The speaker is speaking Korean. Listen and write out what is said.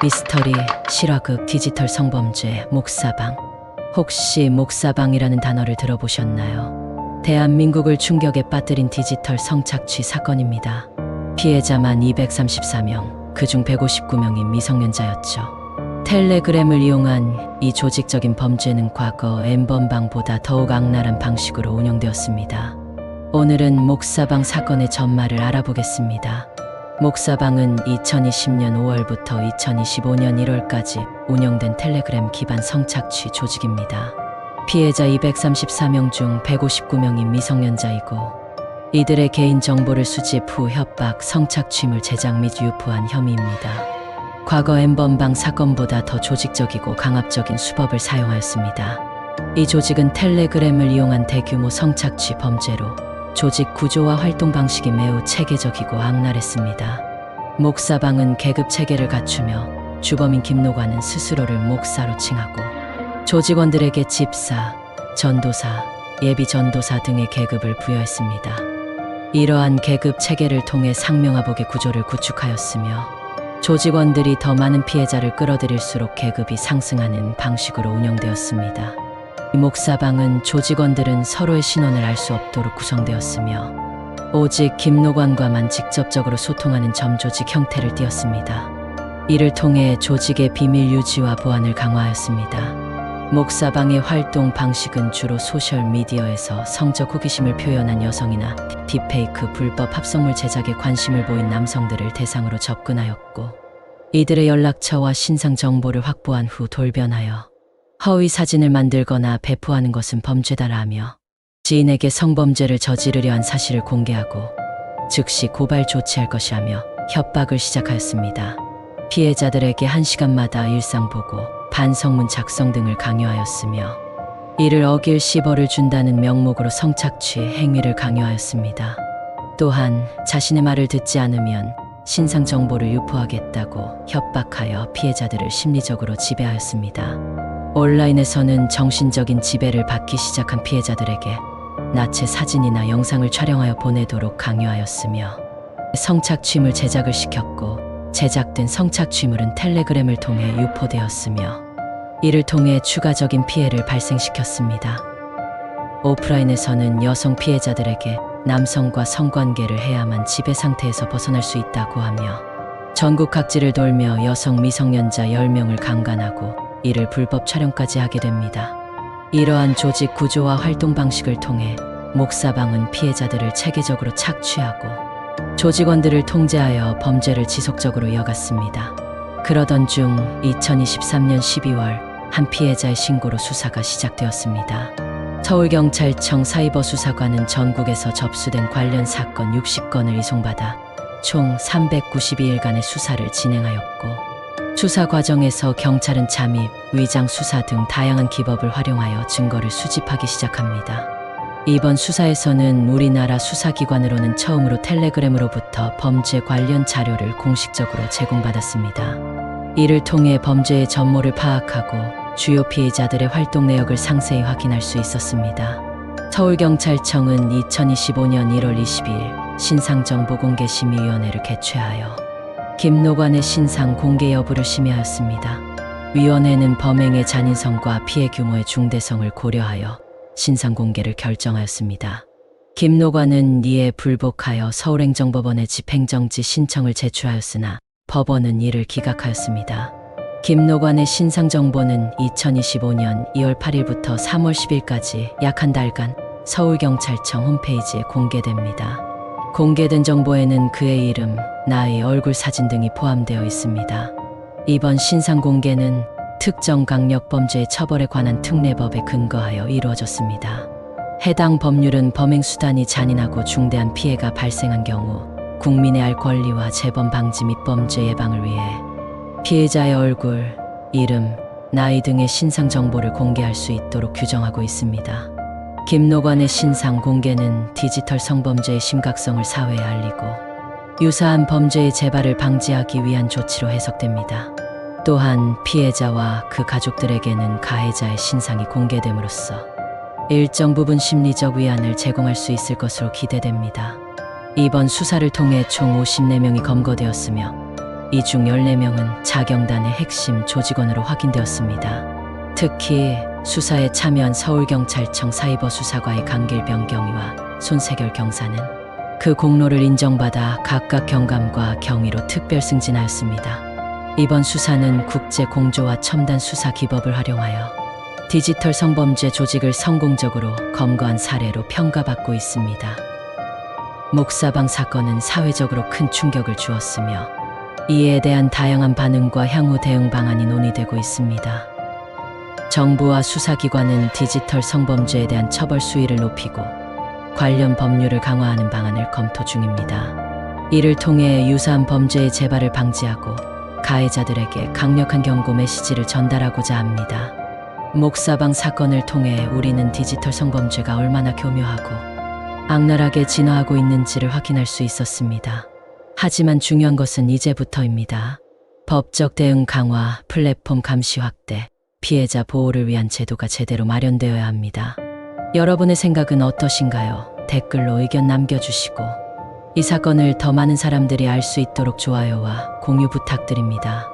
미스터리, 실화극, 디지털 성범죄, 목사방. 혹시 목사방이라는 단어를 들어보셨나요? 대한민국을 충격에 빠뜨린 디지털 성착취 사건입니다. 피해자만 234명, 그중 159명이 미성년자였죠. 텔레그램을 이용한 이 조직적인 범죄는 과거 N번방보다 더욱 악랄한 방식으로 운영되었습니다. 오늘은 목사방 사건의 전말을 알아보겠습니다. 목사방은 2020년 5월부터 2025년 1월까지 운영된 텔레그램 기반 성착취 조직입니다. 피해자 234명 중 159명이 미성년자이고 이들의 개인 정보를 수집 후 협박, 성착취물 제작 및 유포한 혐의입니다. 과거 N번방 사건보다 더 조직적이고 강압적인 수법을 사용하였습니다. 이 조직은 텔레그램을 이용한 대규모 성착취 범죄로 조직 구조와 활동 방식이 매우 체계적이고 악랄했습니다. 목사방은 계급 체계를 갖추며 주범인 김노관은 스스로를 목사로 칭하고 조직원들에게 집사, 전도사, 예비 전도사 등의 계급을 부여했습니다. 이러한 계급 체계를 통해 상명하복의 구조를 구축하였으며 조직원들이 더 많은 피해자를 끌어들일수록 계급이 상승하는 방식으로 운영되었습니다. 이 목사방은 조직원들은 서로의 신원을 알 수 없도록 구성되었으며 오직 김노관과만 직접적으로 소통하는 점조직 형태를 띠었습니다. 이를 통해 조직의 비밀 유지와 보안을 강화하였습니다. 목사방의 활동 방식은 주로 소셜미디어에서 성적 호기심을 표현한 여성이나 딥페이크 불법 합성물 제작에 관심을 보인 남성들을 대상으로 접근하였고 이들의 연락처와 신상 정보를 확보한 후 돌변하여 허위 사진을 만들거나 배포하는 것은 범죄다라며 지인에게 성범죄를 저지르려 한 사실을 공개하고 즉시 고발 조치할 것이라며 협박을 시작하였습니다. 피해자들에게 1시간마다 일상 보고, 반성문 작성 등을 강요하였으며 이를 어길 시벌을 준다는 명목으로 성착취 행위를 강요하였습니다. 또한 자신의 말을 듣지 않으면 신상 정보를 유포하겠다고 협박하여 피해자들을 심리적으로 지배하였습니다. 온라인에서는 정신적인 지배를 받기 시작한 피해자들에게 나체 사진이나 영상을 촬영하여 보내도록 강요하였으며 성착취물 제작을 시켰고 제작된 성착취물은 텔레그램을 통해 유포되었으며 이를 통해 추가적인 피해를 발생시켰습니다. 오프라인에서는 여성 피해자들에게 남성과 성관계를 해야만 지배 상태에서 벗어날 수 있다고 하며 전국 각지를 돌며 여성 미성년자 10명을 강간하고 이를 불법 촬영까지 하게 됩니다. 이러한 조직 구조와 활동 방식을 통해 목사방은 피해자들을 체계적으로 착취하고 조직원들을 통제하여 범죄를 지속적으로 이어갔습니다. 그러던 중 2023년 12월 한 피해자의 신고로 수사가 시작되었습니다. 서울경찰청 사이버수사관은 전국에서 접수된 관련 사건 60건을 이송받아 총 392일간의 수사를 진행하였고 수사 과정에서 경찰은 잠입, 위장 수사 등 다양한 기법을 활용하여 증거를 수집하기 시작합니다. 이번 수사에서는 우리나라 수사기관으로는 처음으로 텔레그램으로부터 범죄 관련 자료를 공식적으로 제공받았습니다. 이를 통해 범죄의 전모를 파악하고 주요 피해자들의 활동 내역을 상세히 확인할 수 있었습니다. 서울경찰청은 2025년 1월 22일 신상정보공개심의위원회를 개최하여 김노관의 신상 공개 여부를 심의하였습니다. 위원회는 범행의 잔인성과 피해 규모의 중대성을 고려하여 신상 공개를 결정하였습니다. 김노관은 이에 불복하여 서울행정법원에 집행정지 신청을 제출하였으나 법원은 이를 기각하였습니다. 김노관의 신상 정보는 2025년 2월 8일부터 3월 10일까지 약 한 달간 서울경찰청 홈페이지에 공개됩니다. 공개된 정보에는 그의 이름, 나이, 얼굴 사진 등이 포함되어 있습니다. 이번 신상 공개는 특정 강력범죄의 처벌에 관한 특례법에 근거하여 이루어졌습니다. 해당 법률은 범행 수단이 잔인하고 중대한 피해가 발생한 경우 국민의 알 권리와 재범 방지 및 범죄 예방을 위해 피해자의 얼굴, 이름, 나이 등의 신상 정보를 공개할 수 있도록 규정하고 있습니다. 김노관의 신상 공개는 디지털 성범죄의 심각성을 사회에 알리고 유사한 범죄의 재발을 방지하기 위한 조치로 해석됩니다. 또한 피해자와 그 가족들에게는 가해자의 신상이 공개됨으로써 일정 부분 심리적 위안을 제공할 수 있을 것으로 기대됩니다. 이번 수사를 통해 총 54명이 검거되었으며 이 중 14명은 자경단의 핵심 조직원으로 확인되었습니다. 특히 수사에 참여한 서울경찰청 사이버수사과의 강길병 경위와 손세결 경사는 그 공로를 인정받아 각각 경감과 경위로 특별 승진하였습니다. 이번 수사는 국제 공조와 첨단 수사 기법을 활용하여 디지털 성범죄 조직을 성공적으로 검거한 사례로 평가받고 있습니다. 목사방 사건은 사회적으로 큰 충격을 주었으며 이에 대한 다양한 반응과 향후 대응 방안이 논의되고 있습니다. 정부와 수사기관은 디지털 성범죄에 대한 처벌 수위를 높이고 관련 법률을 강화하는 방안을 검토 중입니다. 이를 통해 유사한 범죄의 재발을 방지하고 가해자들에게 강력한 경고 메시지를 전달하고자 합니다. 목사방 사건을 통해 우리는 디지털 성범죄가 얼마나 교묘하고 악랄하게 진화하고 있는지를 확인할 수 있었습니다. 하지만 중요한 것은 이제부터입니다. 법적 대응 강화, 플랫폼 감시 확대, 피해자 보호를 위한 제도가 제대로 마련되어야 합니다. 여러분의 생각은 어떠신가요? 댓글로 의견 남겨주시고 이 사건을 더 많은 사람들이 알 수 있도록 좋아요와 공유 부탁드립니다.